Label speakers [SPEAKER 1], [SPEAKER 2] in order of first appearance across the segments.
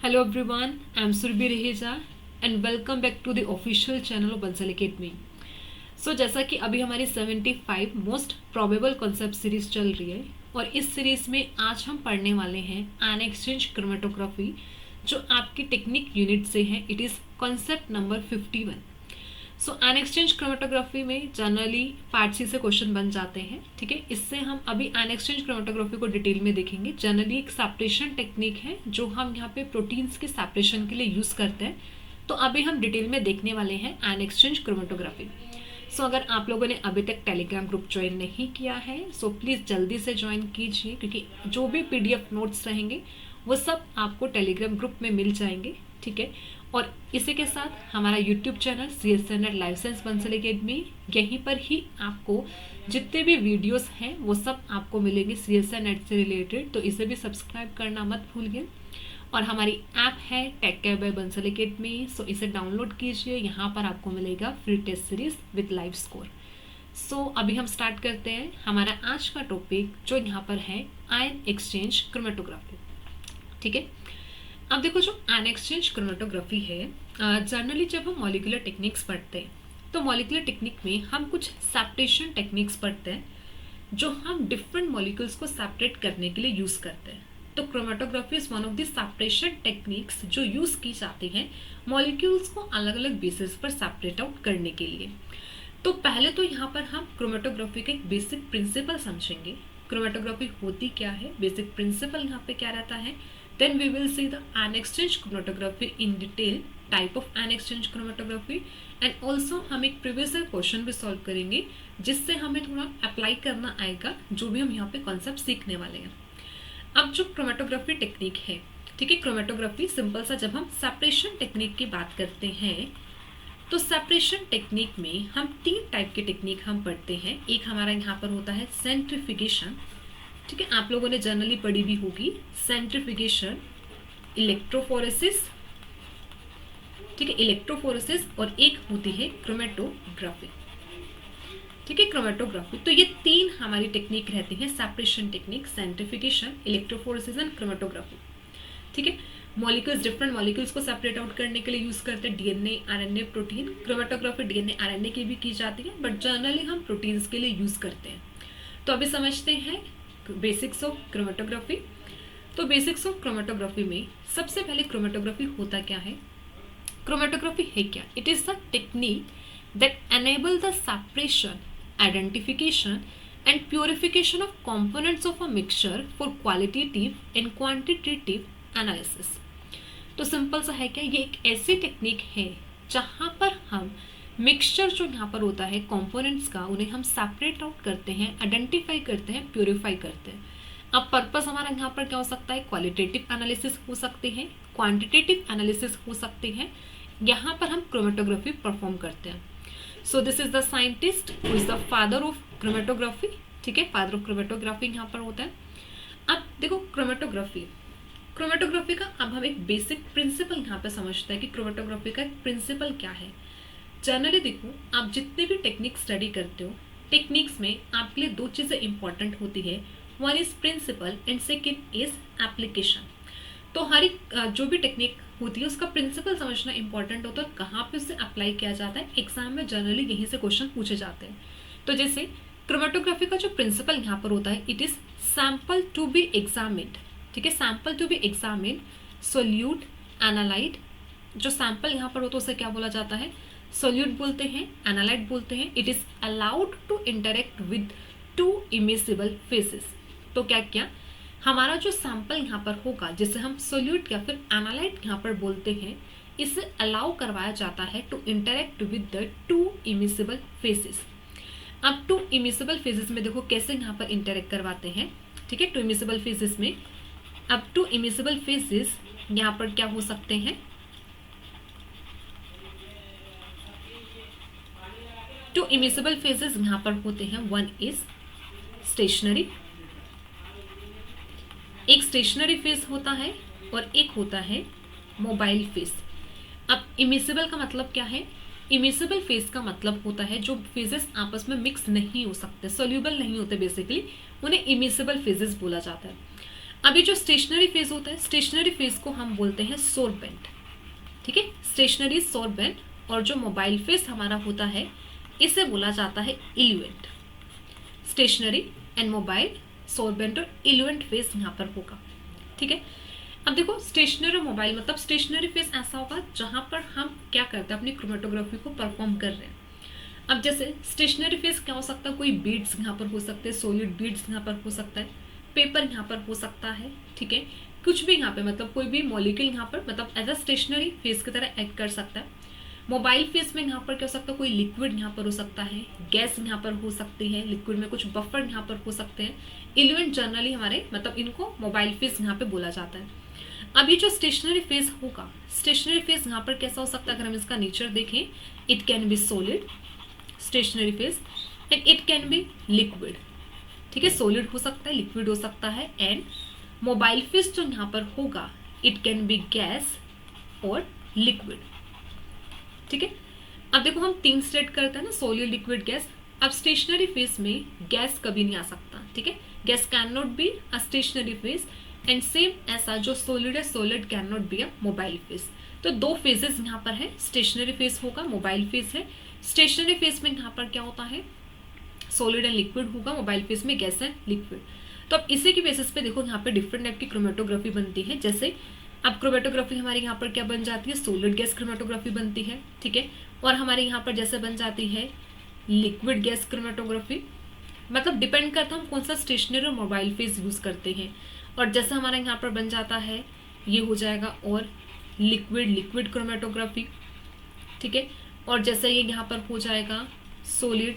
[SPEAKER 1] Hello everyone, I'm Surbhi Reheja and welcome back to the official channel of Bansal Academy. जैसा कि अभी हमारी 75 most probable concept series चल रही है और इस सीरीज में आज हम पढ़ने वाले हैं एन एक्सचेंज क्रोमेटोग्राफी जो आपकी टेक्निक यूनिट से है. It is concept number 51. N exchange chromatography में जनरली पार्ट सी से क्वेश्चन बन जाते हैं. ठीक है, इससे हम अभी एन एक्सचेंज क्रोमेटोग्राफी को डिटेल में देखेंगे. जनरली एक सेपरेशन टेक्निक है जो हम यहाँ पे प्रोटीन्स के सेपरेशन के लिए यूज़ करते हैं. तो अभी हम डिटेल में देखने वाले हैं एन एक्सचेंज क्रोमेटोग्राफी. अगर आप लोगों ने अभी तक टेलीग्राम ग्रुप ज्वाइन नहीं किया है प्लीज़ जल्दी से ज्वाइन कीजिए, क्योंकि जो भी PDF नोट्स रहेंगे वो सब आपको टेलीग्राम ग्रुप में मिल जाएंगे. ठीक है, और इसी के साथ हमारा YouTube channel CSNET life science Bansal academy, यहीं पर ही आपको जितने भी वीडियोस हैं वो सब आपको मिलेंगे CSNET से रिलेटेड. तो इसे भी सब्सक्राइब करना मत भूलिए. और हमारी ऐप है take care by Bansal Academy. इसे डाउनलोड कीजिए. यहाँ पर आपको मिलेगा free test series with live score. अभी हम स्टार्ट करते हैं हमारा आज का टॉपिक जो यहाँ पर है आयन एक्सचेंज क्रोमेटोग्राफी. ठीक है, अब देखो जो आयन एक्सचेंज क्रोमेटोग्राफी है, जनरली जब हम मॉलिक्यूलर टेक्निक्स पढ़ते हैं तो मॉलिक्यूलर टेक्निक में हम कुछ सेपरेशन टेक्निक्स पढ़ते हैं जो हम डिफरेंट मॉलिक्यूल्स को सेपरेट करने के लिए यूज़ करते हैं. तो chromatography is one of the separation techniques जो यूज़ की जाती हैं मॉलिक्यूल्स को अलग अलग बेसिस पर सेपरेट आउट करने के लिए. तो पहले तो यहाँ पर हम क्रोमेटोग्राफी का एक बेसिक प्रिंसिपल समझेंगे. क्रोमेटोग्राफी होती क्या है, बेसिक प्रिंसिपल यहाँ पे क्या रहता है. Then we will see the ion exchange chromatography in detail, type of ion exchange chromatography, and also हम एक प्रीवियस क्वेश्चन भी सॉल्व करेंगे जिससे हमें थोड़ा अप्लाई करना आएगा जो भी हम यहाँ पे कॉन्सेप्ट सीखने वाले हैं. अब जो क्रोमेटोग्राफी टेक्निक है, ठीक है, क्रोमेटोग्राफी सिंपल सा जब हम सेपरेशन टेक्निक की बात करते हैं तो सेपरेशन टेक्निक में हम 3 टाइप की टेक्निक हम पढ़ते हैं. एक हमारा यहाँ पर होता है सेंट्रीफ्यूगेशन. ठीक है, आप लोगों ने जनरली पढ़ी भी होगी सेंट्रीफ्यूगेशन, इलेक्ट्रोफोरेसिस. ठीक है, इलेक्ट्रोफोरेसिस, और एक होती है क्रोमेटोग्राफी. ठीक है, क्रोमेटोग्राफी. तो ये 3 हमारी टेक्निक रहती है separation technique, centrifugation, electrophoresis and chromatography. ठीक है, मॉलिक्यूल्स डिफरेंट मॉलिक्यूल्स को सेपरेट आउट करने के लिए यूज करते हैं, DNA, RNA, protein. Chromatography DNA, RNA की भी की जाती है, बट जनरली हम प्रोटीन्स के लिए यूज करते हैं. तो अभी समझते हैं बेसिक्स ऑफ क्रोमेटोग्राफी. तो बेसिक्स ऑफ क्रोमेटोग्राफी में सबसे पहले क्रोमेटोग्राफी होता क्या है. क्रोमेटोग्राफी है क्या. It is the technique that enable the separation, identification and purification of components of a mixture for qualitative and quantitative analysis. तो सिंपल सा है क्या, ये एक ऐसी टेक्निक है जहाँ पर हम मिक्सचर जो यहाँ पर होता है कंपोनेंट्स का, उन्हें हम सेपरेट आउट करते हैं, आइडेंटिफाई करते हैं, प्योरीफाई करते हैं. अब पर्पस हमारा यहाँ पर क्या हो सकता है, क्वालिटेटिव एनालिसिस हो सकते हैं, क्वांटिटेटिव एनालिसिस हो सकते हैं. यहाँ पर हम क्रोमेटोग्राफी परफॉर्म करते हैं. So this is the scientist who is the father of chromatography. ठीक है, फादर ऑफ क्रोमेटोग्राफी यहाँ पर होता है. अब देखो क्रोमेटोग्राफी का अब हम एक बेसिक प्रिंसिपल यहाँ पे समझते हैं कि क्रोमेटोग्राफी का एक प्रिंसिपल क्या है. जनरली देखो, आप जितने भी टेक्निक स्टडी करते हो, टेक्निक्स में आपके लिए 2 चीज़ें इंपॉर्टेंट होती है. One is principle and second is application. तो हर एक जो भी टेक्निक होती है उसका प्रिंसिपल समझना इंपॉर्टेंट होता है, कहाँ पे उसे अप्लाई किया जाता है. एग्जाम में जनरली यहीं से क्वेश्चन पूछे जाते हैं. तो जैसे क्रोमेटोग्राफी का जो प्रिंसिपल यहाँ पर होता है, it is sample to be examined. ठीक है, sample to be examined, solute, analyte. जो सैंपल यहाँ पर होता है उसे क्या बोला जाता है, सोल्यूट बोलते हैं, एनालाइट बोलते हैं. It is allowed to interact with 2 immiscible phases. तो क्या किया, हमारा जो सैंपल यहाँ पर होगा जिसे हम सोल्यूट या फिर एनालाइट यहाँ पर बोलते हैं, इसे अलाउ करवाया जाता है to interact with the 2 immiscible phases. अब 2 इमिसिबल फेसेस में देखो कैसे यहाँ पर इंटरेक्ट करवाते हैं. ठीक है, 2 इमिसिबल फेसेस में, अब 2 इमिसिबल फेसेस यहाँ पर क्या हो सकते हैं, 2 इमिसिबल फेसेस यहाँ पर होते हैं. वन इज स्टेशनरी, एक स्टेशनरी फेज होता है और एक होता है मोबाइल फेज. अब इमिसिबल का मतलब क्या है, इमिसिबल फेज का मतलब होता है जो फेजेस आपस में मिक्स नहीं हो सकते, सोल्यूबल नहीं होते, बेसिकली उन्हें इमिसिबल फेजेस बोला जाता है. अभी जो स्टेशनरी फेज होता है, स्टेशनरी फेज को हम बोलते हैं सोरबेंट, ठीक है, स्टेशनरी सोरबेंट। और जो मोबाइल फेज हमारा होता है इसे बोला जाता है इल्यूएंट। स्टेशनरी एंड मोबाइल, सोरबेंट और इल्यूएंट फेज यहाँ पर होगा, ठीक है। अब देखो स्टेशनरी और मोबाइल मतलब स्टेशनरी फेज ऐसा होगा जहां पर हम क्या करते हैं, अपनी क्रोमेटोग्राफी को परफॉर्म कर रहे हैं। अब जैसे स्टेशनरी फेज क्या हो सकता है, कोई बीड्स यहाँ पर हो सकते हैं, सॉलिड बीड्स यहाँ पर हो सकता है, पेपर यहाँ पर हो सकता है, ठीक है, कुछ भी यहाँ पे मतलब कोई भी मॉलिक्यूल यहाँ पर मतलब एज अ स्टेशनरी फेज की तरह एक्ट कर सकता है। मोबाइल फेज में यहाँ पर क्या हो सकता है, कोई लिक्विड यहाँ पर हो सकता है, गैस यहाँ पर हो सकती है, लिक्विड में कुछ बफर यहाँ पर हो सकते हैं। इल्यूएंट जनरली हमारे मतलब इनको मोबाइल फेज यहाँ पे बोला जाता है। अब ये जो स्टेशनरी फेज होगा, स्टेशनरी फेज यहाँ पर कैसा हो सकता है, अगर हम इसका नेचर देखें, it can be solid stationary phase and it can be liquid, ठीक है, सॉलिड हो सकता है, लिक्विड हो सकता है। एंड मोबाइल फेज जो यहाँ पर होगा इट कैन बी गैस और लिक्विड, ठीक है। अब देखो हम 3 स्टेट करते हैं ना, सॉलिड लिक्विड गैस। अब स्टेशनरी फेज में गैस कभी नहीं आ सकता, ठीक है, gas can not be a stationary phase and same ऐसा जो सॉलिड है, solid can not be a mobile phase. तो 2 फेजेस यहाँ पर है, स्टेशनरी फेज होगा, मोबाइल फेज है। स्टेशनरी फेज में यहाँ पर क्या होता है, सॉलिड एंड लिक्विड होगा, मोबाइल फेज में गैस एंड लिक्विड। तो अब इसी की बेसिस पे देखो यहाँ पे डिफरेंट टाइप की क्रोमेटोग्राफी बनती है। जैसे अब क्रोमेटोग्राफी हमारे यहाँ पर क्या बन जाती है, सॉलिड गैस क्रोमेटोग्राफी बनती है, ठीक है। और हमारे यहाँ पर जैसे बन जाती है लिक्विड गैस क्रोमेटोग्राफी, मतलब डिपेंड करता है हम कौन सा स्टेशनरी और मोबाइल फेज यूज करते हैं। और जैसे हमारा यहाँ पर बन जाता है ये हो जाएगा और लिक्विड लिक्विड क्रोमेटोग्राफी, ठीक है। और जैसे ये यहाँ पर हो जाएगा सॉलिड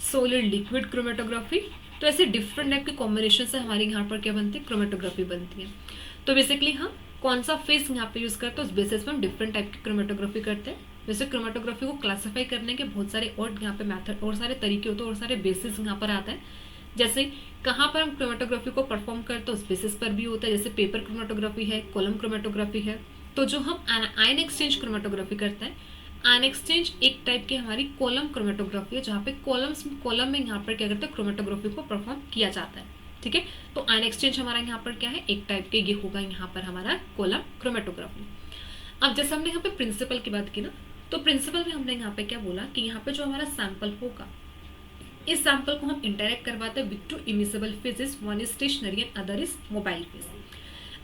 [SPEAKER 1] सॉलिड लिक्विड क्रोमेटोग्राफी। तो ऐसे डिफरेंट टाइप के कॉम्बिनेशन से हमारे यहाँ पर क्या बनती है, क्रोमेटोग्राफी बनती है। तो बेसिकली हम कौन सा फेज यहाँ पे यूज करते हैं उस बेसिस पे हम डिफरेंट टाइप की क्रोमेटोग्राफी करते हैं। जैसे क्रोमेटोग्राफी को क्लासिफाई करने के बहुत सारे और यहाँ पे मेथड और सारे तरीके होते हैं और सारे बेसिस यहाँ पर आता है। जैसे कहाँ पर हम क्रोमेटोग्राफी को परफॉर्म करते हैं उस बेसिस पर भी होता है। जैसे पेपर क्रोमेटोग्राफी है, कॉलम क्रोमेटोग्राफी है। तो जो हम आयन एक्सचेंज क्रोमेटोग्राफी करते हैं, आयन एक्सचेंज एक टाइप की हमारी कॉलम क्रोमेटोग्राफी है, जहाँ पे कॉलम में यहाँ पर क्या करते हैं, क्रोमेटोग्राफी को परफॉर्म किया जाता है, ठीक है। तो आयन एक्सचेंज हमारा यहाँ पर क्या है, एक टाइप के ये होगा यहाँ पर हमारा कॉलम क्रोमेटोग्राफी। अब जैसे हमने यहाँ पे प्रिंसिपल की बात की ना, तो प्रिंसिपल में हमने यहाँ पे क्या बोला कि यहाँ पे जो हमारा सैंपल होगा, इस सैंपल को हम इंटरेक्ट करवाते हैं with 2 immiscible phases, one is stationary and other is mobile phase.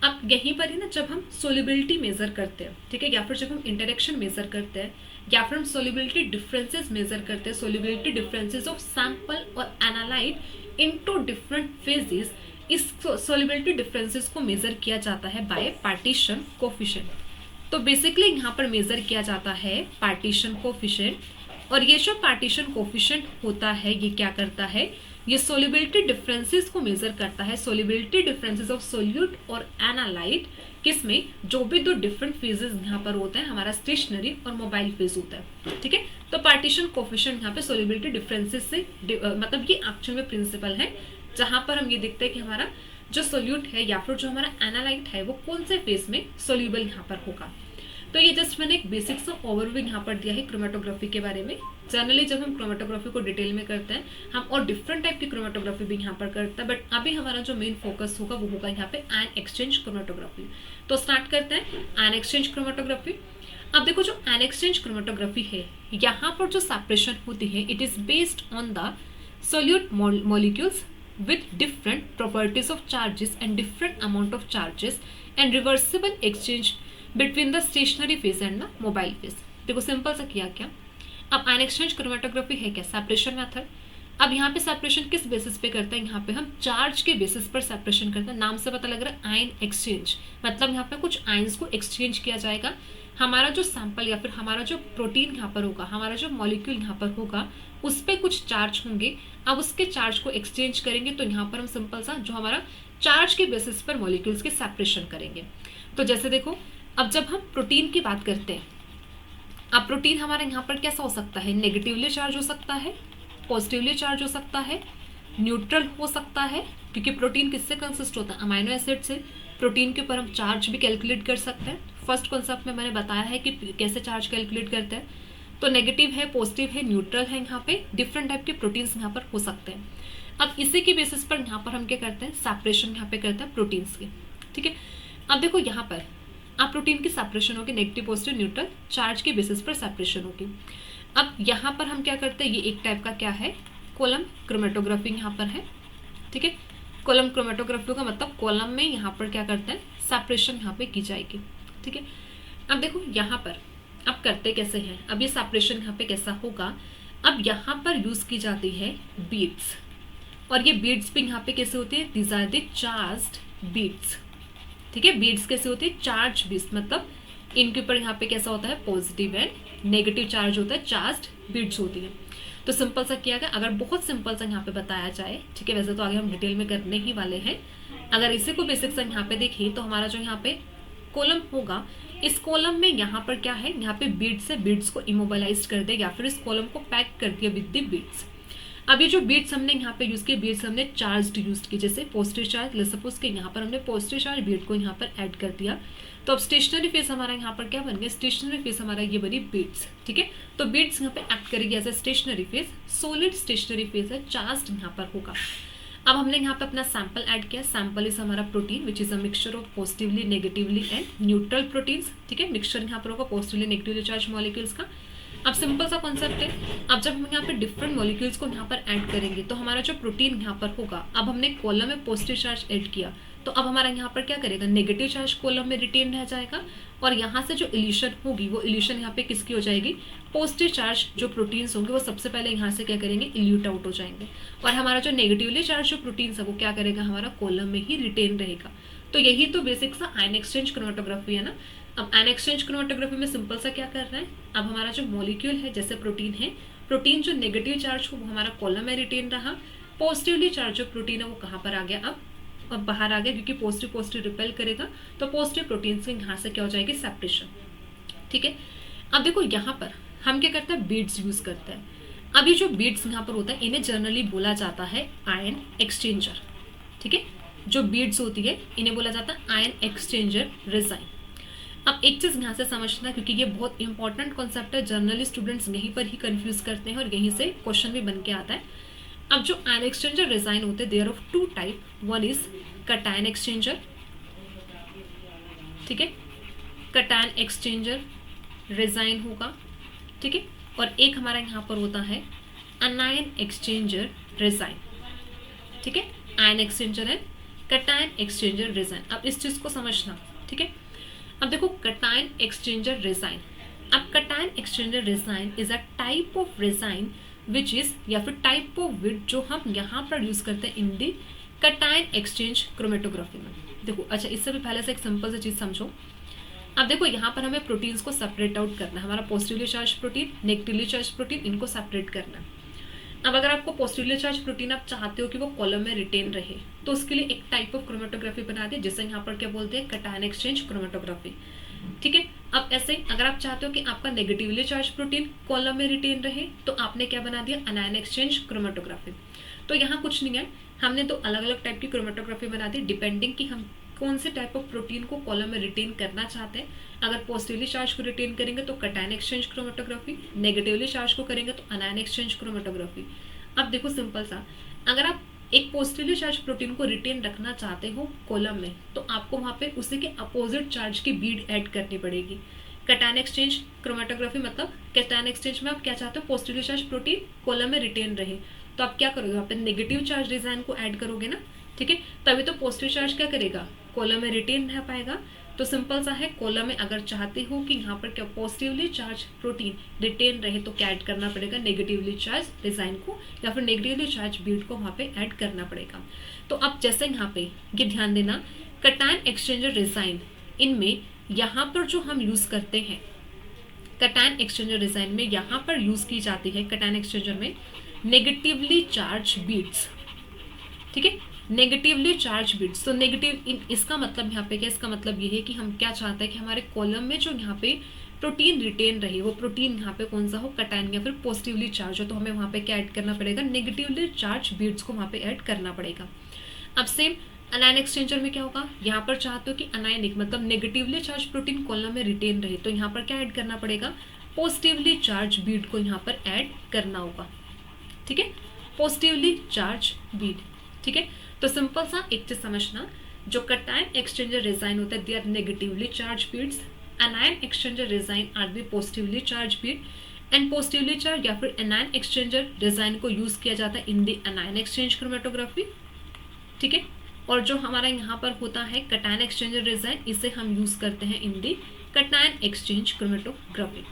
[SPEAKER 1] अब यहीं पर ही ना जब हम सोलिबिलिटी मेजर करते हैं, ठीक है, या फिर जब हम इंटरेक्शन मेजर करते हैं, या फिर हम सोलिबिलिटी डिफरेंसेस मेजर करते हैं, सोलिबिलिटी डिफरेंसेस ऑफ सैंपल और एनालाइट इनटू डिफरेंट फेजेस, इस सोलिबिलिटी डिफरेंसेस को मेजर किया जाता है बाय पार्टीशन कोफिशिएंट। तो बेसिकली यहाँ पर मेजर किया जाता है पार्टीशन कोफिशिएंट। और ये जो पार्टीशन कोफिशिएंट होता है ये क्या करता है, ये सोलिबिलिटी डिफरेंसेस को मेजर करता है, सोलिबिलिटी डिफरेंसेस ऑफ सोल्यूट और एनालाइट, किसमें, जो भी 2 डिफरेंट फेजेस यहाँ पर होते हैं, हमारा स्टेशनरी और मोबाइल फेज होता है, ठीक है। तो पार्टीशन कोफिशिएंट यहाँ पे सोलिबिलिटी डिफरेंसेस से मतलब ये एक्चुअल में प्रिंसिपल है, जहां पर हम ये देखते हैं कि हमारा जो सोल्यूट है या फिर जो हमारा एनालाइट है वो कौन से फेज में सोल्यूबल यहाँ पर होगा। तो ये जस्ट मैंने एक बेसिक सा ओवरव्यू यहाँ पर दिया है क्रोमेटोग्राफी के बारे में। जनरली जब हम क्रोमेटोग्राफी को डिटेल में करते हैं हम और डिफरेंट टाइप की क्रोमेटोग्राफी भी यहाँ पर करते हैं, बट अभी हमारा जो मेन फोकस होगा वो होगा यहाँ पे आयन एक्सचेंज क्रोमेटोग्राफी। तो स्टार्ट करते हैं आयन एक्सचेंज क्रोमेटोग्राफी। अब देखो जो आयन एक्सचेंज क्रोमेटोग्राफी है, यहाँ पर जो सेपरेशन होती है it is based on the solute molecules with different properties of charges and different amount of charges and reversible exchange between the stationary phase and the mobile phase। देखो simple सा किया क्या, अब आयन एक्सचेंज क्रोमेटोग्राफी है क्या, separation method. अब यहाँ पे सेपरेशन किस बेसिस पे करते हैं, यहाँ पे हम चार्ज के बेसिस पर सेपरेशन करते हैं। नाम से पता लग रहा है आयन एक्सचेंज, मतलब यहाँ पे कुछ आयंस को एक्सचेंज किया जाएगा। हमारा जो सैंपल या फिर हमारा जो प्रोटीन यहाँ पर होगा, हमारा जो मॉलिक्यूल यहाँ पर होगा, उस पर कुछ चार्ज होंगे। अब उसके चार्ज को एक्सचेंज करेंगे तो यहाँ पर हम सिंपल सा जो हमारा चार्ज के बेसिस पर मॉलिक्यूल्स के सेपरेशन करेंगे। तो जैसे देखो अब जब हम प्रोटीन की बात करते हैं, अब प्रोटीन हमारा यहाँ पर कैसा हो सकता है, नेगेटिवली चार्ज हो सकता है, पॉजिटिवली चार्ज हो सकता है, न्यूट्रल हो सकता है, क्योंकि प्रोटीन किससे कंसिस्ट होता है, अमाइनो एसिड से। प्रोटीन के ऊपर हम चार्ज भी कैलकुलेट कर सकते हैं। फर्स्ट कॉन्सेप्ट में मैंने बताया है कि कैसे चार्ज कैलकुलेट करते हैं। तो नेगेटिव है, पॉजिटिव है, न्यूट्रल है, यहाँ पे डिफरेंट टाइप के प्रोटीन्स यहाँ पर हो सकते हैं। अब इसी के बेसिस पर यहाँ पर हम क्या करते हैं, सेपरेशन यहाँ पे करते हैं प्रोटीन्स की। ठीक है, अब देखो यहाँ पर आप प्रोटीन की सेपरेशन होगी, नेगेटिव पॉजिटिव न्यूट्रल चार्ज के बेसिस पर सेपरेशन होगी। अब यहाँ पर हम क्या करते हैं, ये एक टाइप का क्या है, कॉलम क्रोमेटोग्राफी यहाँ पर है। ठीक है, कॉलम क्रोमेटोग्राफी का मतलब कॉलम में यहाँ पर क्या करते हैं, सेपरेशन यहाँ पे की जाएगी। ठीक है, अब देखो यहाँ पर अब करते कैसे हैं, अब ये सेपरेशन यहाँ पे कैसा होगा, अब यहाँ पर यूज की जाती है बीड्स, और ये बीड्स भी यहाँ पे कैसे होती है, these are the charged beads. ठीक है, बीड्स कैसे होती है, चार्ज बीड्स, मतलब इनके ऊपर यहाँ पे कैसा होता है, पॉजिटिव एंड नेगेटिव चार्ज होता है, चार्ज्ड बीड्स होती है। तो सिंपल सा किया गया, अगर बहुत सिंपल सा यहाँ पे बताया जाए, ठीक है, वैसे तो आगे हम डिटेल में करने ही वाले हैं, अगर इसी को बेसिक सा यहाँ पे देखिए तो हमारा जो यहाँ पे कॉलम होगा, इस कॉलम में यहाँ पर क्या है, यहाँ पे बीड्स है, बीड्स को इमोबलाइज कर दे या फिर इस कॉलम को पैक कर दिया विद द बीड्स। अब ये जो बीड्स हमने यहाँ पे यूज किए, बीड्स हमने चार्ज यूज की, जैसे पॉजिटिव चार्ज, लेट्स सपोज के यहाँ पर हमने पॉजिटिव चार्ज बीड को यहाँ पर ऐड कर दिया, तो अब स्टेशनरी फेस हमारा यहाँ पर क्या बन गया, स्टेशनरी फेस हमारा ये बनी बीड्स। ठीक है, तो बीड्स यहाँ पे एक्ट करेगी as a stationary phase, solid stationary phase है, चार्ज यहाँ पर होगा। अब हमने यहाँ पे अपना सैंपल ऐड किया, सैंपल इज हमारा protein which is a mixture of positively negatively and neutral proteins. ठीक है, मिक्सचर यहाँ पर होगा पॉजिटिवली नेगेटिवली चार्ज मॉलिक्यूल्स का। अब सिंपल सा कॉन्सेप्ट है, अब जब हम यहाँ पे डिफरेंट मॉलिक्यूल्स को यहाँ पर ऐड करेंगे तो हमारा जो प्रोटीन यहाँ पर होगा, अब हमने कॉलम में पॉजिटिव चार्ज ऐड किया तो अब हमारा यहाँ पर क्या करेगा, नेगेटिव चार्ज कॉलम में रिटेन रह जाएगा, और यहाँ से जो इल्यूशन होगी वो इल्यूशन यहाँ पे किसकी हो जाएगी, पॉजिटिव चार्ज जो प्रोटीन्स होंगे वो सबसे पहले यहाँ से क्या करेंगे, इल्यूट आउट हो जाएंगे, और हमारा जो नेगेटिवली चार्ज जो प्रोटीन्स है वो क्या करेगा, हमारा कॉलम में ही रिटेन रहेगा। तो यही तो बेसिक सा आयन एक्सचेंज क्रोमेटोग्राफी है ना। अब आयन एक्सचेंज क्रोमेटोग्राफी में सिंपल सा क्या कर रहा है, अब हमारा जो मॉलिक्यूल है, जैसे प्रोटीन है, प्रोटीन जो नेगेटिव चार्ज हो वो हमारा कॉलम में रिटेन रहा, पॉजिटिवली चार्ज जो प्रोटीन है वो कहाँ पर आ गया, अब बाहर आ गया, क्योंकि पॉजिटिव पॉजिटिव रिपेल करेगा, तो पॉजिटिव प्रोटीन से यहाँ से क्या हो जाएगी, सेपरेशन। ठीक है, अब देखो यहाँ पर हम क्या करते हैं, बीड्स यूज करते हैं। अब ये जो बीड्स यहाँ पर होता है इन्हें जनरली बोला जाता है आयन एक्सचेंजर। ठीक है, जो बीड्स होती है इन्हें बोला जाता है आयन एक्सचेंजर रेजाइन। अब एक चीज यहाँ से समझना, क्योंकि ये बहुत इंपॉर्टेंट कॉन्सेप्ट है, जनरली स्टूडेंट्स यहीं पर ही कंफ्यूज करते हैं और यहीं से क्वेश्चन भी बन के आता है। अब जो आयन एक्सचेंजर रेजाइन होते हैं, there of two type, one is cation exchanger. ठीक है, कटायन एक्सचेंजर रेजाइन होगा। ठीक है, और एक हमारा यहाँ पर होता है अनायन एक्सचेंजर रेजाइन। ठीक है, आयन एक्सचेंजर है, कटायन एक्सचेंजर रेजाइन। अब इस चीज को समझना। ठीक है, अब देखो कटायन एक्सचेंजर रेजाइन, अब cation exchanger resin is a type of resin which is, या फिर टाइप ऑफ विड जो हम यहाँ पर यूज करते हैं इन दी कटायन एक्सचेंज क्रोमेटोग्राफी में। देखो अच्छा, इससे भी पहले से एक सिंपल सी चीज समझो। अब देखो यहाँ पर हमें प्रोटीन्स को सेपरेट आउट करना है, हमारा positively charge protein, negatively charge protein, इनको सेपरेट करना है। अब अगर आपको पॉजिटिवली चार्ज प्रोटीन आप चाहते हो कि वो कॉलम में रिटेन रहे, तो उसके लिए एक टाइप ऑफ क्रोमेटोग्राफी बना दे, जिसे यहाँ पर क्या बोलते हैं, कटायन एक्सचेंज क्रोमेटोग्राफी। ठीक है, अब ऐसे ही अगर आप चाहते हो कि आपका नेगेटिवली चार्ज प्रोटीन कॉलम में रिटेन रहे, तो आपने क्या बना दिया, अनायन एक्सचेंज क्रोमेटोग्राफी। तो यहाँ कुछ नहीं है, हमने तो अलग अलग टाइप की क्रोमेटोग्राफी बना दी, डिपेंडिंग कि हम कौन से टाइप ऑफ प्रोटीन को कॉलम में रिटेन करना चाहते हैं। अगर पॉजिटिवली चार्ज को रिटेन करेंगे तो cation exchange chromatography, negatively charge को करेंगे तो अनायन एक्सचेंज क्रोमेटोग्राफी। अब देखो सिंपल सा, अगर आप एक पॉजिटिवली चार्ज प्रोटीन को रिटेन रखना चाहते हो कॉलम में, तो आपको वहाँ पे उसी के अपोजिट चार्ज की बीड ऐड करनी पड़ेगी। कटायन एक्सचेंज क्रोमेटोग्राफी मतलब कटायन एक्सचेंज में आप क्या चाहते हो, पॉजिटिवली चार्ज प्रोटीन कॉलम में रिटेन रहे, तो आप क्या करोगे, वहाँ पे नेगेटिव चार्ज डिजाइन को ऐड करोगे ना। ठीक है, तभी तो पॉजिटिव चार्ज क्या करेगा, कॉलम में रिटेन रह पाएगा। तो सिंपल सा है, कॉलम में अगर चाहते हो कि यहाँ पर क्या पॉजिटिवली चार्ज प्रोटीन रिटेन रहे, तो क्या ऐड करना पड़ेगा, नेगेटिवली चार्ज डिजाइन को या फिर नेगेटिवली चार्ज बीड को वहाँ पे ऐड करना पड़ेगा। तो अब जैसे यहाँ पे ये ध्यान देना, कटायन एक्सचेंजर डिजाइन, इनमें यहाँ पर जो हम यूज करते हैं, कटायन एक्सचेंजर डिजाइन में यहाँ पर यूज की जाती है, कटायन एक्सचेंजर में नेगेटिवली चार्ज बीड्स। ठीक है, नेगेटिवली चार्ज बीड्स। तो नेगेटिव, इसका मतलब यहाँ पे क्या, इसका मतलब ये है कि हम क्या चाहते हैं कि हमारे कॉलम में जो यहाँ पे प्रोटीन रिटेन रहे, वो प्रोटीन यहाँ पे कौन सा हो, कटायन या फिर पॉजिटिवली चार्ज हो, तो हमें वहाँ पे क्या ऐड करना पड़ेगा, नेगेटिवली चार्ज बीड्स को वहाँ पे ऐड करना पड़ेगा। अब सेम अनायन एक्सचेंजर में क्या होगा, यहाँ पर चाहते हो कि अनायनिक मतलब नेगेटिवली चार्ज प्रोटीन कॉलम में रिटेन रहे, तो यहाँ पर क्या ऐड करना पड़ेगा, पॉजिटिवली चार्ज बीड को यहाँ पर ऐड करना होगा। ठीक है, पॉजिटिवली चार्ज बीड। ठीक है, तो सिंपल सा एक चीज समझना, जो कटायन एक्सचेंजर रेजाइन होता है they are negatively charge beads, anion exchanger resin are the positively charge bead, and positively charge या फिर एनायन एक्सचेंजर रेजाइन को यूज किया जाता है इन दी एनायन एक्सचेंज क्रोमेटोग्राफी। ठीक है, और जो हमारा यहाँ पर होता है कटायन एक्सचेंजर रेजाइन, इसे हम यूज करते हैं इन दी कटायन एक्सचेंज क्रोमेटोग्राफी।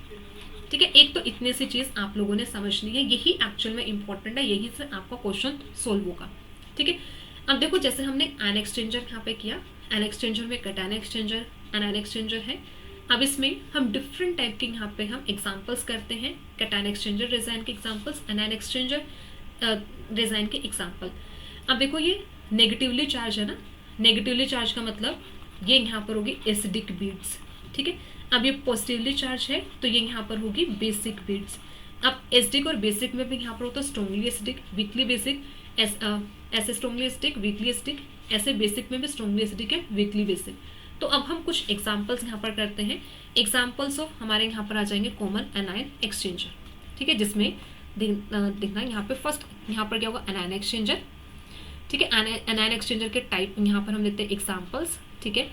[SPEAKER 1] ठीक है, एक तो इतनी सी चीज आप लोगों ने समझनी है, यही एक्चुअल में इंपॉर्टेंट है, यही से आपका क्वेश्चन सोल्व होगा। ठीक है, अब देखो जैसे हमने एन एक्सचेंजर यहाँ पे किया, एन एक्सचेंजर में कटायन एक्सचेंजर एनायन एक्सचेंजर है। अब इसमें हम डिफरेंट टाइप के यहाँ पे हम एग्जांपल्स करते हैं, कटायन एक्सचेंजर रेजाइन के एग्जांपल्स, एनायन एक्सचेंजर रेजाइन के एग्जांपल। अब देखो ये नेगेटिवली चार्ज है ना, नेगेटिवली चार्ज का मतलब ये यहाँ पर होगी एसिडिक बीड्स। ठीक है, अब ये पॉजिटिवली चार्ज है तो ये यहाँ पर होगी बेसिक बीड्स। अब एसिडिक और बेसिक में भी यहाँ पर होता है स्ट्रॉन्गली एसिडिक, वीकली बेसिक, ऐसे स्ट्रॉन्गली एसिडिक, वीकली एसिडिक, ऐसे बेसिक में भी स्ट्रॉन्गली एसिडिक है, वीकली बेसिक। तो अब हम कुछ एग्जांपल्स यहाँ पर करते हैं। एग्जांपल्स ऑफ हमारे यहाँ पर आ जाएंगे कॉमन एनायन एक्सचेंजर। ठीक है, जिसमें देखना यहाँ पे फर्स्ट यहाँ पर क्या होगा एनायन एक्सचेंजर। ठीक है, एनायन एक्सचेंजर के टाइप यहाँ पर हम लेते हैं एग्जांपल्स। ठीक है,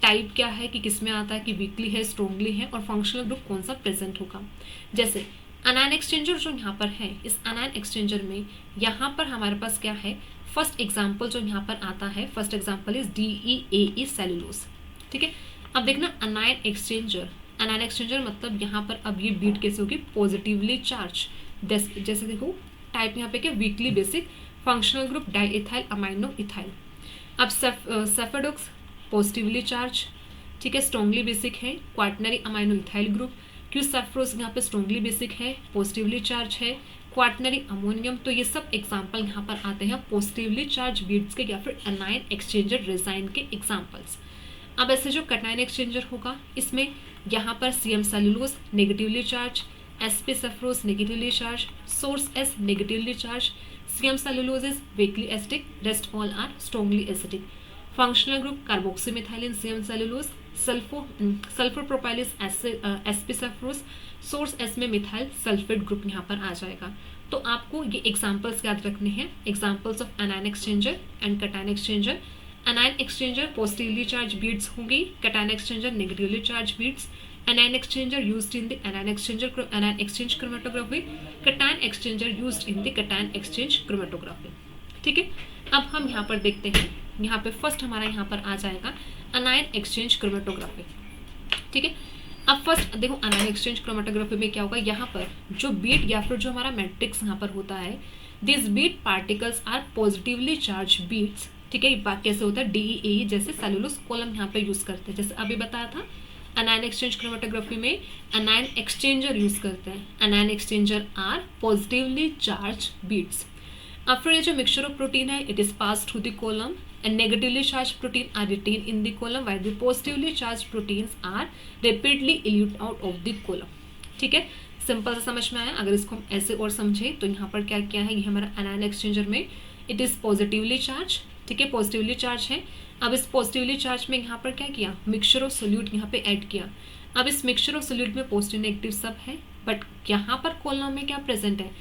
[SPEAKER 1] टाइप क्या है कि किसमें आता है कि वीकली है, स्ट्रॉन्गली है, और फंक्शनल ग्रुप कौन सा प्रेजेंट होगा। जैसे एनायन एक्सचेंजर जो यहाँ पर है, इस एनायन एक्सचेंजर में यहाँ पर हमारे पास क्या है, फर्स्ट एग्जाम्पल जो यहाँ पर आता है, first example is DEAE cellulose. ठीक है, अब देखना एनायन एक्सचेंजर मतलब यहाँ पर अब ये बीट कैसे होगी, पॉजिटिवली चार्ज। जैसे देखो टाइप यहाँ पे क्या, weakly basic, functional group diethyl amino ethyl. अब सेफेडोक्स पॉजिटिवली चार्ज। ठीक है, स्ट्रॉन्गली बेसिक है, quaternary amino ethyl group. Q Sepharose यहाँ पे स्ट्रॉन्गली बेसिक है, पॉजिटिवली चार्ज है, क्वाटनरी अमोनियम। तो ये सब एग्जाम्पल यहाँ पर आते हैं पॉजिटिवली चार्ज बीड्स के या फिर एनायन एक्सचेंजर रेजाइन के एग्जाम्पल्स। अब ऐसे जो कटायन एक्सचेंजर होगा, इसमें यहाँ पर CM cellulose negatively charge, SP Sepharose negatively charge, source S negatively charge, CM cellulose is weakly acidic, rest all are strongly acidic. Functional group carboxymethylene CM cellulose, sulphur propyls SP Sepharose, source S में methyl sulphate group यहाँ पर आ जाएगा। तो आपको ये examples याद रखने हैं, examples of anion exchanger and cation exchanger. Anion exchanger positively charge beads होंगी, cation exchanger negatively charge beads. Anion exchanger used in the anion exchange chromatography, cation exchanger used in the cation exchange chromatography. ठीक है, अब हम यहाँ पर देखते हैं, यहाँ पे फर्स्ट हमारा यहाँ पर आ जाएगा एनायन एक्सचेंज क्रोमेटोग्राफी। ठीक है, अब फर्स्ट देखो एनायन एक्सचेंज क्रोमेटोग्राफी में क्या होगा, यहाँ पर जो बीट या फिर जो हमारा मैट्रिक्स यहाँ पर होता है, this bead particles are positively charge beads. ठीक है, ये कैसे होता है, DEAE जैसे सेलुलोज कॉलम यहाँ पे यूज करते हैं। जैसे अभी बताया था एनायन एक्सचेंज क्रोमेटोग्राफी में एनायन एक्सचेंजर यूज करते हैं, anion exchanger are positively charge beads. After ये जो मिक्सचर ऑफ प्रोटीन है, it is pass through the column and negatively charged protein are retained in the column while the positively charged proteins are rapidly elute out of the column। ठीक है, simple सा समझ में आया। अगर इसको हम ऐसे और समझे तो यहाँ पर क्या क्या है, ये हमारा एनायन एक्सचेंजर में इट इज पॉजिटिवली चार्ज। ठीक है, पॉजिटिवली चार्ज है। अब इस पॉजिटिवली चार्ज में यहाँ पर क्या किया, मिक्सचर ऑफ सोल्यूट यहाँ पे ऐड किया। अब इस मिक्सचर ऑफ सोल्यूट में पॉजिटिव नेगेटिव सब है, बट यहाँ पर कॉलम में क्या प्रेजेंट है,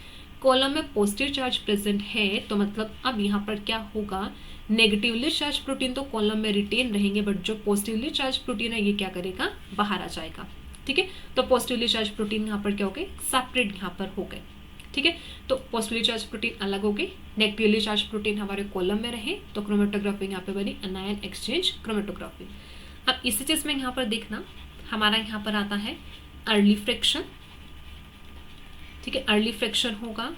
[SPEAKER 1] कॉलम में पॉजिटिव चार्ज प्रेजेंट है। तो मतलब अब यहाँ पर क्या होगा, नेगेटिवली चार्ज प्रोटीन तो कॉलम में रिटेन रहेंगे, बट जो पॉजिटिवली चार्ज प्रोटीन है ये क्या करेगा, बाहर आ जाएगा। ठीक है, तो पॉजिटिवली चार्ज प्रोटीन यहाँ पर क्या हो गए, सेपरेट यहाँ पर हो गए। ठीक है, तो पॉजिटिवली चार्ज प्रोटीन अलग हो गए, नेगेटिवली चार्ज प्रोटीन हमारे कॉलम में रहे, तो क्रोमेटोग्राफी यहाँ पे बनी एनायन एक्सचेंज क्रोमेटोग्राफी। अब इसी चीज में यहाँ पर देखना, हमारा यहाँ पर आता है अर्ली फ्रिक्शन। ठीक है, अर्ली फ्रिक्शन होगा,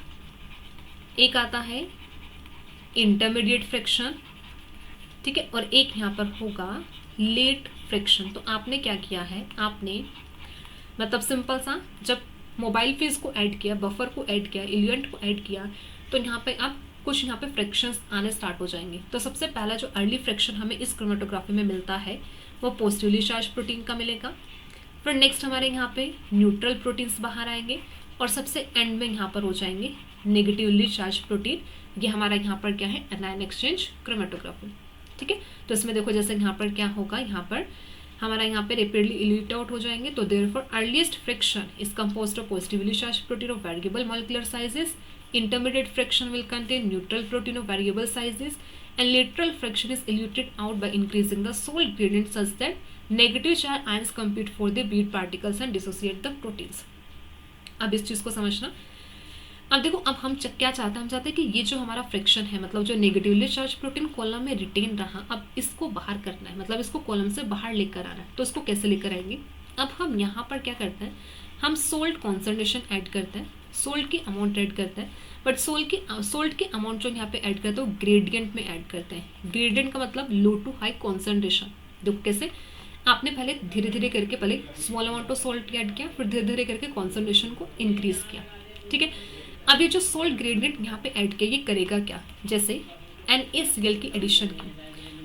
[SPEAKER 1] एक आता है इंटरमीडिएट फ्रिक्शन। ठीक है, और एक यहाँ पर होगा लेट फ्रिक्शन। तो आपने क्या किया है, आपने मतलब सिंपल सा जब मोबाइल फेज को ऐड किया, बफर को ऐड किया, इलियंट को ऐड किया, तो यहाँ पे आप कुछ यहाँ पे फ्रिक्शंस आने स्टार्ट हो जाएंगे। तो सबसे पहला जो अर्ली फ्रिक्शन हमें इस क्रोमेटोग्राफी में मिलता है वो पॉजिटिवली चार्ज प्रोटीन का मिलेगा। फिर नेक्स्ट हमारे यहाँ पे न्यूट्रल प्रोटीन्स बाहर आएंगे, और सबसे एंड में यहाँ पर हो जाएंगे नेगेटिवली चार्ज प्रोटीन। ये हमारा यहाँ पर क्या है, एनायन एक्सचेंज क्रोमेटोग्राफी। ठीक है, तो इसमें देखो जैसे यहाँ पर क्या होगा, यहाँ पर हमारा यहाँ पे रेपिडली इल्यूट आउट हो जाएंगे। तो therefore earliest friction is composed of positively charge protein of variable molecular sizes intermediate fraction will contain neutral protein of variable sizes, and lateral fraction is eluted out by increasing the salt gradient such that negative charge ions compete for the bead particles and dissociate the proteins. अब इस चीज को समझना. अब देखो, अब हम क्या चाहते हैं, हम चाहते हैं कि ये जो हमारा फ्रिक्शन है, मतलब जो नेगेटिवली चार्ज प्रोटीन कॉलम में रिटेन रहा, अब इसको बाहर करना है, मतलब इसको कॉलम से बाहर लेकर आना है. तो इसको कैसे लेकर आएंगे? अब हम यहाँ पर क्या करते हैं, हम सोल्ट कॉन्सेंट्रेशन ऐड करते हैं, सोल्ट की अमाउंट ऐड करते हैं, बट सोल्ट की अमाउंट जो यहाँ पे ऐड करते हैं वो ग्रेडियंट में ऐड करते हैं. ग्रेडियंट का मतलब लो टू हाई कॉन्सेंट्रेशन. देखो कैसे, आपने पहले धीरे धीरे करके पहले small amount of salt add किया, फिर धीरे धीरे करके कॉन्सेंट्रेशन को इंक्रीज किया. ठीक है. अब ये जो सोल्ट ग्रेडियंट यहाँ पे ऐड किया, ये करेगा क्या, जैसे NaCl की एडिशन की.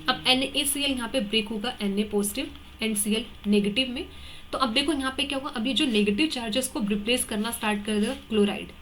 [SPEAKER 1] अब NaCl यहाँ पे ब्रेक होगा Na positive and Cl negative में. तो अब देखो यहाँ पे क्या होगा, अब ये जो नेगेटिव चार्जेस को रिप्लेस करना स्टार्ट कर देगा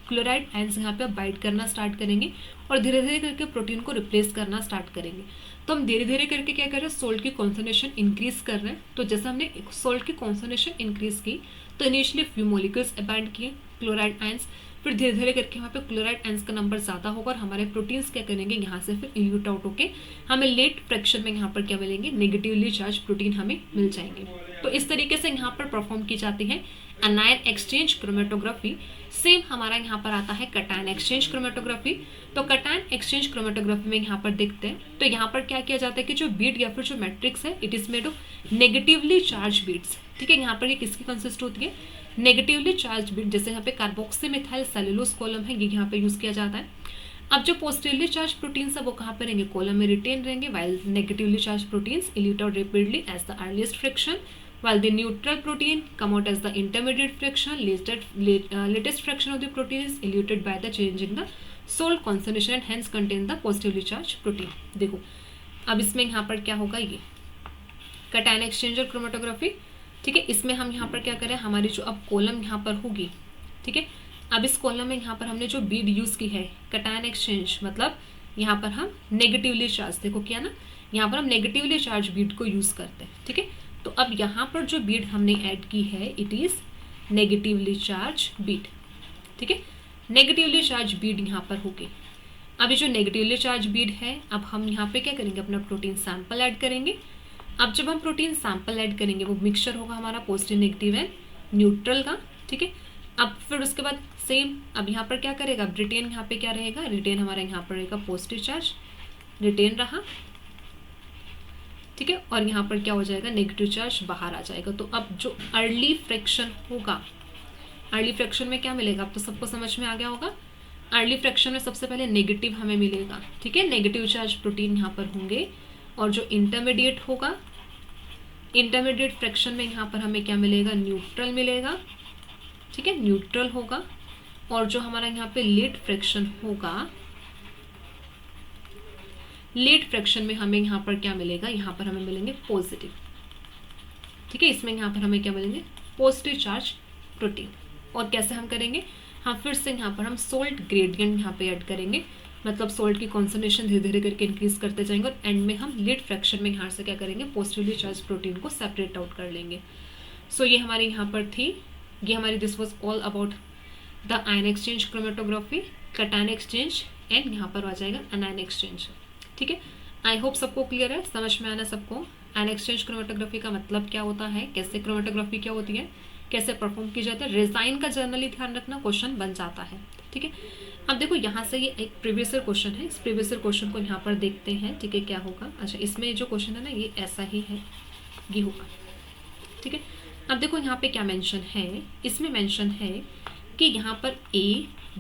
[SPEAKER 1] क्लोराइड आयंस यहाँ पे बाइट करना स्टार्ट करेंगे और धीरे धीरे करके प्रोटीन को रिप्लेस करना स्टार्ट करेंगे. तो हम धीरे धीरे करके क्या कर रहे हैं, सोल्ट की कॉन्सेंट्रेशन इंक्रीज कर रहे हैं. तो जैसे हमने सोल्ट की कॉन्सेंट्रेशन इंक्रीज की, तो इनिशियली फ्यू मॉलिक्यूल्स अबाइंड किए क्लोराइड आयंस, फिर धीरे धीरे करके यहाँ पे क्लोराइड आयंस का नंबर ज़्यादा होगा और हमारे प्रोटीन्स क्या करेंगे, यहाँ से फिर इल्यूट आउट होके हमें लेट फ्रैक्शन में यहाँ पर क्या मिलेंगे, नेगेटिवली चार्ज प्रोटीन हमें मिल जाएंगे. तो इस तरीके से यहाँ पर परफॉर्म की जाती है एनायन एक्सचेंज क्रोमेटोग्राफी. सेम हमारा यहाँ पर आता है कटायन एक्सचेंज क्रोमेटोग्राफी. तो कटायन एक्सचेंज क्रोमेटोग्राफी में यहाँ पर देखते हैं, तो यहाँ पर क्या किया जाता है कि जो बीड या फिर जो मैट्रिक्स है, it is made of negatively charge beads. ठीक है. यहाँ पर ये किसकी कंसिस्ट होती है, नेगेटिवली चार्ज बीड. जैसे यहाँ पे कार्बोक्सी मिथाइल सेलुलोज कॉलम है, ये यहाँ पे यूज किया जाता है. अब जो पॉजिटिवली चार्ज प्रोटीन्स है वो कहाँ पे रहेंगे, कॉलम में रिटेन रहेंगे, while negatively charge proteins elute out rapidly as the earliest fraction, while the neutral protein come out as the intermediate fraction. Latest fraction of the protein is eluted by the change in the salt concentration and hence contain the positively charged protein. देखो अब इसमें यहाँ पर क्या होगा, ये cation exchange और chromatography. ठीक है. इसमें हम यहाँ पर क्या करें, हमारी जो अब कॉलम यहाँ पर होगी, ठीक है. अब इस कॉलम में यहाँ पर हमने जो बीड यूज की है कटायन एक्सचेंज, मतलब यहाँ पर हम नेगेटिवली चार्ज, देखो क्या ना, यहाँ पर हम नेगेटिवली चार्ज बीड को यूज करते हैं. ठीक है. तो अब यहाँ पर जो बीड हमने ऐड की है, it is negatively charge Beed. ठीक है. नेगेटिवली चार्ज बीड यहाँ पर होगी. अब ये जो नेगेटिवली चार्ज बीड है, अब हम यहाँ पे क्या करेंगे, अपना प्रोटीन सैंपल ऐड करेंगे. अब जब हम प्रोटीन सैंपल ऐड करेंगे, वो मिक्सचर होगा हमारा पॉजिटिव नेगेटिव एंड न्यूट्रल का. ठीक है. अब फिर उसके बाद सेम, अब यहाँ पर क्या करेगा, अब रिटेन यहाँ पे क्या रहेगा, रिटेन हमारा यहाँ पर रहेगा पॉजिटिव चार्ज, रिटेन रहा. ठीक है. और यहाँ पर क्या हो जाएगा, नेगेटिव चार्ज बाहर आ जाएगा. तो अब जो अर्ली फ्रैक्शन होगा, अर्ली फ्रैक्शन में क्या मिलेगा, अब तो सबको समझ में आ गया होगा. अर्ली फ्रैक्शन में सबसे पहले नेगेटिव हमें मिलेगा. ठीक है. नेगेटिव चार्ज प्रोटीन यहाँ पर होंगे. और जो इंटरमीडिएट होगा, इंटरमीडिएट फ्रैक्शन में यहाँ पर हमें क्या मिलेगा, न्यूट्रल मिलेगा. ठीक है. न्यूट्रल होगा. और जो हमारा यहाँ पे लेट फ्रैक्शन होगा, लेट फ्रैक्शन में हमें यहाँ पर क्या मिलेगा, यहाँ पर हमें मिलेंगे पॉजिटिव. ठीक है. इसमें यहाँ पर हमें क्या मिलेंगे, पॉजिटिव चार्ज प्रोटीन. और कैसे हम करेंगे, हम फिर से यहाँ पर हम सोल्ट ग्रेडियंट यहाँ पे ऐड करेंगे, मतलब सोल्ट की कॉन्सेंट्रेशन धीरे धीरे करके इंक्रीज करते जाएंगे और एंड में हम लेट फ्रैक्शन में यहाँ से क्या करेंगे, पॉजिटिवली चार्ज प्रोटीन को सेपरेट आउट कर लेंगे. सो ये हमारी यहाँ पर थी, ये हमारी this was all about the ion exchange chromatography, cation exchange and यहाँ पर आ जाएगा एनायन एक्सचेंज. ठीक है. आई होप सबको क्लियर है, समझ में आना सबको. आयन एक्सचेंज क्रोमेटोग्राफी का मतलब क्या होता है, कैसे क्रोमेटोग्राफी क्या होती है, कैसे परफॉर्म की जाती है. रेजाइन का जनरली ध्यान रखना, क्वेश्चन बन जाता है. ठीक है. अब देखो यहाँ से ये एक प्रीवियस ईयर क्वेश्चन है, इस प्रीवियस ईयर क्वेश्चन को यहाँ पर देखते हैं. ठीक है. क्या होगा, अच्छा इसमें जो क्वेश्चन है ना, ये ऐसा ही है, ये होगा. ठीक है. अब देखो यहाँ पे क्या मेंशन है, इसमें मेंशन है कि यहाँ पर A,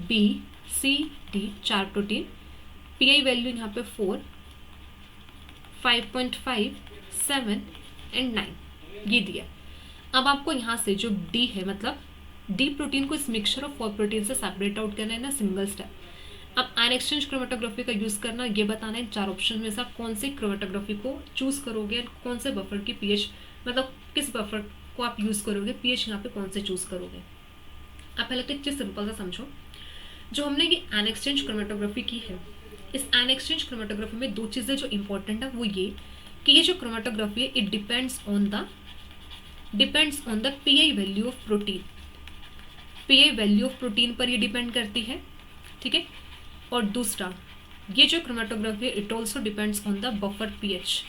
[SPEAKER 1] B, C, D 4 protein, pi value यहाँ पे 4, 5.5, 7 एंड 9 ये दिया. अब आपको यहाँ से जो डी है, मतलब डी प्रोटीन को इस मिक्सचर ऑफ 4 प्रोटीन से सेपरेट आउट करना है ना, सिंगल स्टेप. अब आयन एक्सचेंज क्रोमेटोग्राफी का यूज करना, ये बताना है 4 ऑप्शन में से आप कौन सी क्रोमेटोग्राफी को चूज करोगे, कौन से बफर की पीएच, मतलब किस बफर को आप यूज करोगे, पीएच यहाँ पे कौन से चूज करोगे. आप पहले तो एक चीज सिंपल सा समझो, जो हमने ये आयन एक्सचेंज क्रोमेटोग्राफी की है, इस आयन एक्सचेंज क्रोमेटोग्राफी में 2 चीजें जो इंपॉर्टेंट है वो ये कि ये जो क्रोमेटोग्राफी है, it depends on the pi value of protein. Pi value of protein पर ये डिपेंड करती है. ठीक है। और दूसरा, ये जो chromatography it also depends on the buffer pH,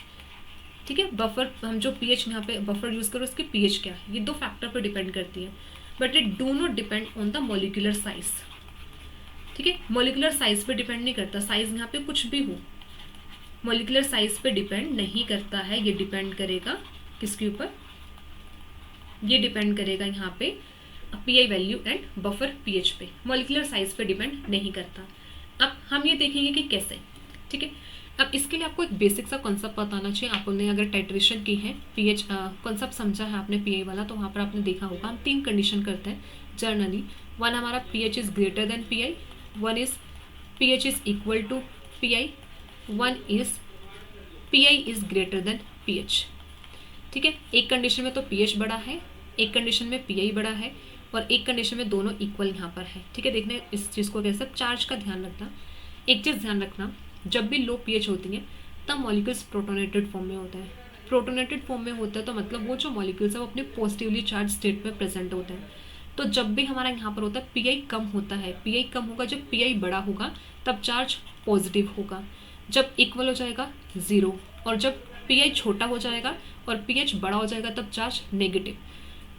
[SPEAKER 1] ठीक है। बफर, हम जो पीएच यहाँ पे बफर यूज़ करो उसकी पीएच क्या है, ये दो फैक्टर पर डिपेंड करती है, but it do not depend on the molecular size, ठीक है। मॉलिक्यूलर साइज पे डिपेंड नहीं करता, साइज यहाँ पे कुछ भी हो, मॉलिक्यूलर साइज पे डिपेंड नहीं करता है, ये डिपेंड करेगा किसके ऊपर, ये डिपेंड करेगा यहाँ पे pi value and buffer pH पे, मॉलिक्यूलर साइज पे डिपेंड नहीं करता। अब हम ये देखेंगे कि कैसे, ठीक है। अब इसके लिए आपको एक बेसिक सा कॉन्सेप्ट बताना चाहिए। आपने अगर टाइट्रेशन की है, पीएच कॉन्सेप्ट समझा है आपने पीआई वाला, तो वहाँ पर आपने देखा होगा हम 3 कंडीशन करते हैं जर्नली। वन हमारा pH is greater than pI, one is pH is equal to pI, one is pI is greater than pH, ठीक है। एक कंडीशन में तो पीएच बड़ा है, एक कंडीशन में पीआई बड़ा है, और एक कंडीशन में दोनों इक्वल यहाँ पर है, ठीक है। देखने इस चीज़ को कैसे, चार्ज का ध्यान रखना। एक चीज़ ध्यान रखना, जब भी लो पीएच होती है तब मॉलिक्यूल्स प्रोटोनेटेड फॉर्म में होता है। प्रोटोनेटेड फॉर्म में होता है तो मतलब वो जो मॉलिक्यूल्स है वो अपने पॉजिटिवली चार्ज स्टेट में प्रेजेंट होते हैं। तो जब भी हमारा यहाँ पर होता है पीआई कम होता है, पीआई कम होगा, जब पीआई बड़ा होगा तब चार्ज पॉजिटिव होगा, जब इक्वल हो जाएगा 0, और जब पीआई छोटा हो जाएगा और पीएच बड़ा हो जाएगा तब चार्ज नेगेटिव।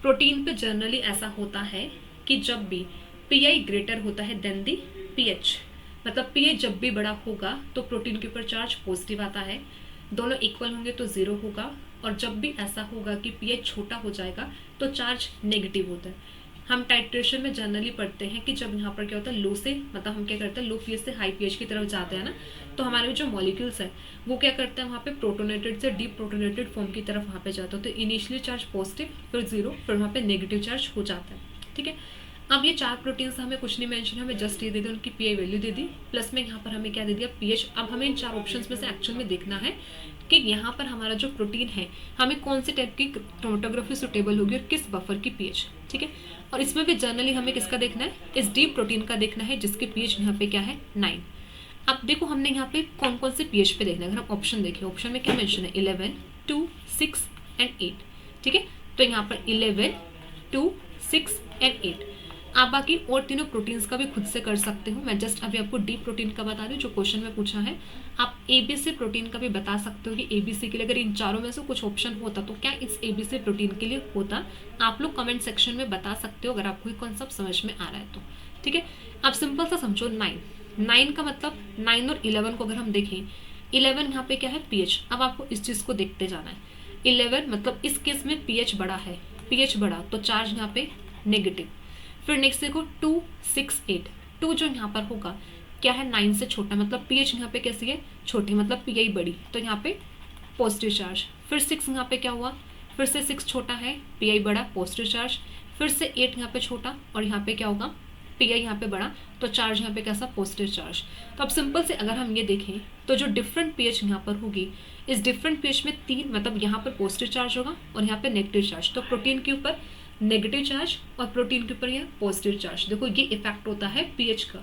[SPEAKER 1] प्रोटीन पे जनरली ऐसा होता है कि जब भी पीआई ग्रेटर होता है देन दी पीएच, मतलब पीएच जब भी बड़ा होगा तो प्रोटीन के ऊपर चार्ज पॉजिटिव आता है, दोनों इक्वल होंगे तो 0 होगा, और जब भी ऐसा होगा कि पीएच छोटा हो जाएगा तो चार्ज नेगेटिव होता है। हम टाइट्रेशन में जनरली पढ़ते हैं कि जब यहाँ पर क्या होता है लो से, मतलब हम क्या करते हैं लो पीएच से हाई पीएच की तरफ जाते हैं ना, तो हमारे जो मॉलिक्यूल्स है वो क्या करते हैं वहाँ पे प्रोटोनेटेड से डीप प्रोटोनेटेड फॉर्म की तरफ वहाँ पे जाते हैं। तो इनिशियली चार्ज पॉजिटिव, फिर 0, फिर वहाँ पे नेगेटिव चार्ज हो जाता है, ठीक है। अब ये 4 प्रोटीन्स हमें कुछ नहीं मेंशन, हमें जस्ट ये दे दी, उनकी पीआई वैल्यू दे दी, प्लस में यहाँ पर हमें क्या दे दिया, पीएच। अब हमें इन 4 ऑप्शंस में से एक्चुअल में देखना है कि यहाँ पर हमारा जो प्रोटीन है हमें कौन से टाइप की क्रोमेटोग्राफी सुटेबल होगी और किस बफर की पीएच, ठीक है। और इसमें भी जनरली हमें किसका देखना है, इस डीप प्रोटीन का देखना है जिसके पीएच यहाँ पे क्या है 9। अब देखो हमने यहाँ पे कौन कौन से पीएच पे देखना है, अगर हम ऑप्शन देखें, ऑप्शन में क्या मेंशन है 11, 2, 6 एंड 8, ठीक है। तो यहाँ पर 11, 2, 6 एंड 8। आप बाकी और तीनों प्रोटीन्स का भी खुद से कर सकते हो, मैं जस्ट अभी आपको डी प्रोटीन का बता रही हूँ जो क्वेश्चन में पूछा है। आप एबीसी प्रोटीन का भी बता सकते हो कि एबीसी के लिए अगर इन चारों में से कुछ ऑप्शन होता तो क्या इस एबीसी प्रोटीन के लिए होता, आप लोग कमेंट सेक्शन में बता सकते हो अगर आपको ये कॉन्सेप्ट समझ में आ रहा है तो, ठीक है। आप सिंपल सा समझो 9 का मतलब 9 और 11 को अगर हम देखें, 11 यहाँ पे क्या है पीएच। अब आपको इस चीज़ को देखते जाना है, 11 मतलब इस केस में पीएच बड़ा है, पीएच बड़ा तो चार्ज यहाँ पे नेगेटिव। फिर नेक्स्ट देखो 2, 6, 8, 2 जो यहाँ पर होगा क्या है 9 से छोटा, मतलब पीएच यहाँ पे कैसी है छोटी, मतलब पीआई बड़ी, तो यहाँ पे पॉजिटिव चार्ज। फिर 6 यहाँ पे क्या हुआ, फिर से 6 छोटा है, पीआई बड़ा, पॉजिटिव चार्ज। फिर से 8 यहाँ पे छोटा, और यहाँ पे क्या होगा पीआई यहाँ पे बड़ा, तो चार्ज यहाँ पे कैसा पॉजिटिव चार्ज। तो अब सिंपल से अगर हम ये देखें तो जो डिफरेंट पीएच यहाँ पर होगी, इस डिफरेंट पीएच में 3, मतलब यहाँ पर पॉजिटिव चार्ज होगा और यहाँ पे नेगेटिव चार्ज, तो प्रोटीन के ऊपर नेगेटिव चार्ज और प्रोटीन के ऊपर यह पॉजिटिव चार्ज। देखो ये इफेक्ट होता है पीएच का।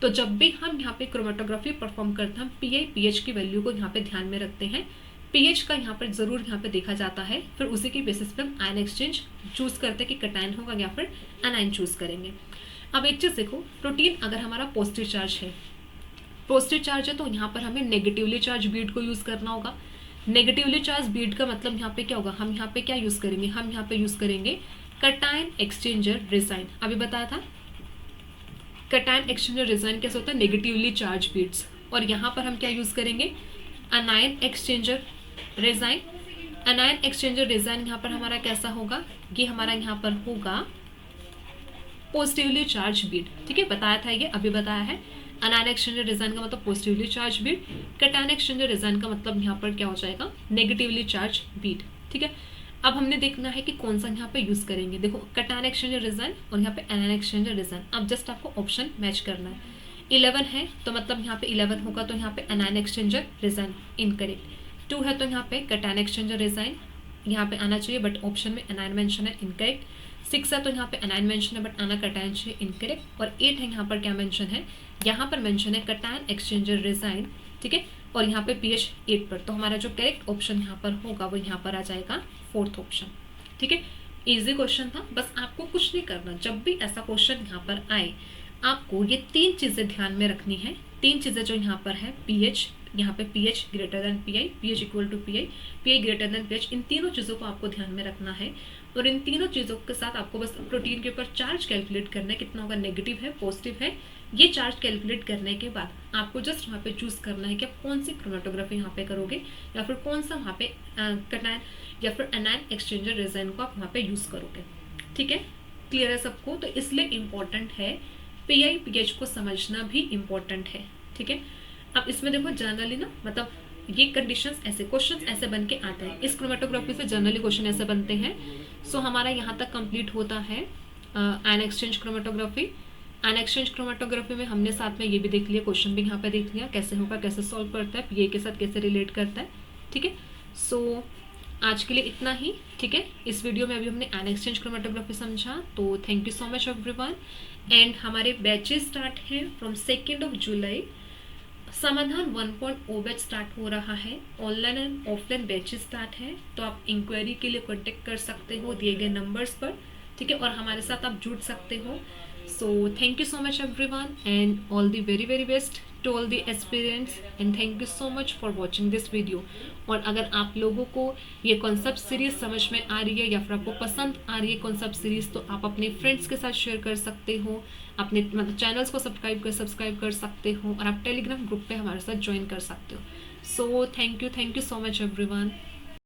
[SPEAKER 1] तो जब भी हम यहाँ पे क्रोमेटोग्राफी परफॉर्म करते हैं हम पीआई पीएच की वैल्यू को यहाँ पे ध्यान में रखते हैं, पीएच का यहाँ पर जरूर यहाँ पे देखा जाता है, फिर उसी की बेसिस पे हम आयन एक्सचेंज चूज करते हैं कि कटायन होगा या फिर एनायन चूज करेंगे। अब एक चीज देखो, प्रोटीन अगर हमारा पॉजिटिव चार्ज है, पॉजिटिव चार्ज है तो यहाँ पर हमें नेगेटिवली चार्ज बीड को यूज करना होगा। नेगेटिवली चार्ज बीड का मतलब यहाँ पे क्या होगा, हम यहाँ पे क्या यूज करेंगे, हम यहाँ पे यूज करेंगे कटायन एक्सचेंजर रिजाइन। अभी बताया था कटायन एक्सचेंजर रिजाइन कैसे होता है, नेगेटिवली चार्ज बीड्स, और यहाँ पर हम क्या यूज करेंगे अनायन एक्सचेंजर रिजाइन। अनायन एक्सचेंजर रिजाइन यहाँ पर हमारा कैसा होगा, ये हमारा यहाँ पर होगा पॉजिटिवली चार्ज बीड, ठीक है, बताया था ये, अभी बताया है। अनायन एक्सचेंजर रिजाइन का मतलब positively charge Beed, cation exchanger resign का मतलब यहाँ पर क्या हो जाएगा नेगेटिवली चार्ज बीड, ठीक है। अब हमने देखना है कि कौन सा यहाँ पे यूज करेंगे। देखो कटायन एक्सचेंजर रिजाइन और यहाँ पे एनायन एक्सचेंजर रिजाइन, अब जस्ट आपको ऑप्शन मैच करना है। 11 है तो मतलब यहाँ पे 11 होगा तो यहाँ पे एनायन एक्सचेंजर रिजाइन इनकरेक्ट। 2 है तो यहाँ पे कटायन एक्सचेंजर रिजाइन यहाँ पे आना चाहिए बट ऑप्शन में एनायन मेंशन है इनकरेक्ट। 6 है तो यहाँ पे एनायन मेंशन है बट आना कटायन चाहिए इनकरेक्ट। और 8 है यहाँ पर क्या मेंशन है, यहाँ पर मेंशन है कटायन एक्सचेंजर रिजाइन, ठीक है, और यहाँ पे पीएच 8 पर, तो हमारा जो करेक्ट ऑप्शन यहाँ पर होगा वो यहाँ पर आ जाएगा 4th ऑप्शन, ठीक है। इजी क्वेश्चन था, बस आपको कुछ नहीं करना, जब भी ऐसा क्वेश्चन यहाँ पर आए आपको ये 3 चीज़ें ध्यान में रखनी है। 3 चीज़ें जो यहाँ पर है, पीएच, यहाँ पे pH greater than pI, pH equal to pI, pI greater than pH, इन तीनों चीज़ों को आपको ध्यान में रखना है। और इन तीनों चीज़ों के साथ आपको बस प्रोटीन के ऊपर चार्ज कैलकुलेट करना है, कितना होगा, नेगेटिव है पॉजिटिव है। ये चार्ज कैलकुलेट करने के बाद आपको जस्ट वहाँ पे चूज करना है कि आप कौन सी क्रोमेटोग्राफी यहाँ पे करोगे, या फिर कौन सा वहाँ पे कैटायन या फिर एनायन एक्सचेंजर रेज़न को आप वहाँ पे यूज़ करोगे। ठीक है, क्लियर है सबको? तो इसलिए इम्पॉर्टेंट है पीआई पीएच को समझना भी इम्पॉर्टेंट है। ठीक है, अब इसमें देखो जनरली ना, मतलब ये कंडीशंस ऐसे, क्वेश्चंस ऐसे बन के आते हैं, इस क्रोमेटोग्राफी से जनरली क्वेश्चन ऐसे बनते हैं। सो हमारा यहाँ तक कंप्लीट होता है N exchange chromatography. N exchange chromatography में हमने साथ में ये भी देख लिया, क्वेश्चन भी यहाँ पे देख लिया कैसे होगा, कैसे सॉल्व करता है, पीआई के साथ कैसे रिलेट करता है। ठीक है, सो आज के लिए इतना ही। ठीक है, इस वीडियो में अभी हमने एन एक्सचेंज क्रोमेटोग्राफी समझा, तो thank you so much everyone. And हमारे बैचेस स्टार्ट हैं फ्रॉम 2 जुलाई। समाधान 1.0 बैच स्टार्ट हो रहा है, online and offline batches start है, तो आप इंक्वायरी के लिए कॉन्टेक्ट कर सकते हो दिए गए नंबर्स पर। ठीक है, और हमारे साथ आप जुड़ सकते हो। So thank you so much everyone and all the very very best to all the aspirants, and thank you so much for watching this video. और अगर आप लोगों को ये कॉन्सेप्ट सीरीज समझ में आ रही है या फिर आपको पसंद आ रही है कॉन्सेप्ट सीरीज, तो आप अपने फ्रेंड्स के साथ शेयर कर सकते हो, अपने मतलब चैनल्स को सब्सक्राइब कर सकते हो, और आप टेलीग्राम ग्रुप पे हमारे साथ ज्वाइन कर सकते हो। So thank you so much everyone.